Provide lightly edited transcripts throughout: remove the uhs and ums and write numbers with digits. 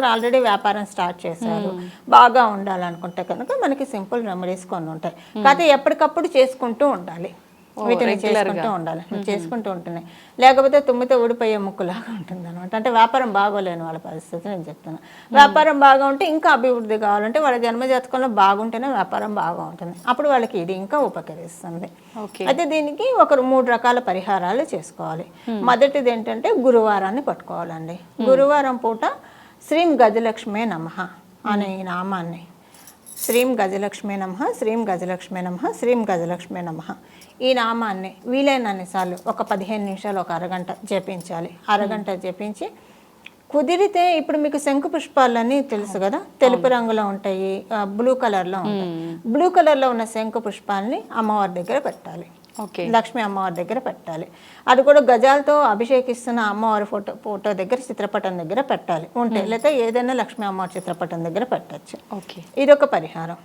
కొందరు ఆల్రెడీ వ్యాపారం స్టార్ట్ చేశారు, బాగా ఉండాలనుకుంటే కనుక మనకి సింపుల్ రెమెడీస్ కొన్ని ఉంటాయి. కాకపోతే ఎప్పటికప్పుడు చేసుకుంటూ ఉండాలి, వీటిని చేసుకుంటూ ఉండాలి, చేసుకుంటూ ఉంటున్నాయి. లేకపోతే తుమ్మితే ఊడిపోయే ముక్కులాగా ఉంటుంది అనమాట. అంటే వ్యాపారం బాగోలేని వాళ్ళ పరిస్థితి నేను చెప్తున్నాను. వ్యాపారం బాగా ఉంటే ఇంకా అభివృద్ధి కావాలంటే వాళ్ళ జన్మజాతకంలో బాగుంటేనే వ్యాపారం బాగా ఉంటుంది, అప్పుడు వాళ్ళకి ఇది ఇంకా ఉపకరిస్తుంది. అయితే దీనికి ఒక 3 రకాల పరిహారాలు చేసుకోవాలి. మొదటిది ఏంటంటే గురువారాన్ని పట్టుకోవాలండి. గురువారం పూట శ్రీం గజలక్ష్మే నమః అనే ఈ నామాన్ని, శ్రీం గజలక్ష్మే నమః, శ్రీం గజలక్ష్మే నమః, శ్రీం గజలక్ష్మే నమః, ఈ నామాన్ని వీలైనన్నిసార్లు ఒక 15 నిమిషాలు, ఒక అరగంట జపించాలి. అరగంట జపించి కుదిరితే ఇప్పుడు మీకు శంకు పుష్పాలని తెలుసు కదా, తెలుపు రంగులో ఉంటాయి, బ్లూ కలర్లో ఉంటాయి. బ్లూ కలర్లో ఉన్న శంకు పుష్పాలని అమ్మవారి దగ్గర పెట్టాలి, లక్ష్మీ అమ్మవారి దగ్గర పెట్టాలి. అది కూడా గజాలతో అభిషేకిస్తున్న అమ్మవారి ఫోటో దగ్గర, చిత్రపటం దగ్గర పెట్టాలి ఉంటే, లేదా ఏదైనా లక్ష్మీ అమ్మవారి చిత్రపటం దగ్గర పెట్టచ్చు. ఇదొక పరిహారం.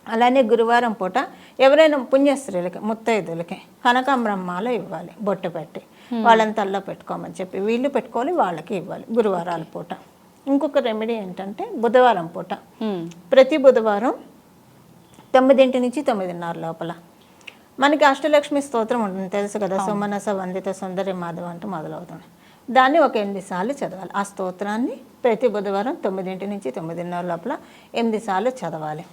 అలానే గురువారం పూట ఎవరైనా పుణ్యస్త్రీలకి, ముత్తైదులకి కనకాంబరం మాల ఇవ్వాలి, బొట్టు పెట్టి వాళ్ళని తల్లో పెట్టుకోమని చెప్పి వీళ్ళు పెట్టుకోవాలి, వాళ్ళకి ఇవ్వాలి గురువారాల పూట. ఇంకొక రెమెడీ ఏంటంటే బుధవారం పూట, ప్రతి బుధవారం 9 నుంచి 9:30 లోపల మనకి అష్టలక్ష్మి స్తోత్రం ఉంటుంది తెలుసు కదా, సుమనస వందిత సుందరి మాధవ అంటూ మొదలవుతుంది. దాన్ని ఒక 8 సార్లు చదవాలి. ఆ స్తోత్రాన్ని ప్రతి బుధవారం 9 నుంచి 9:30 లోపల 8 సార్లు చదవాలి.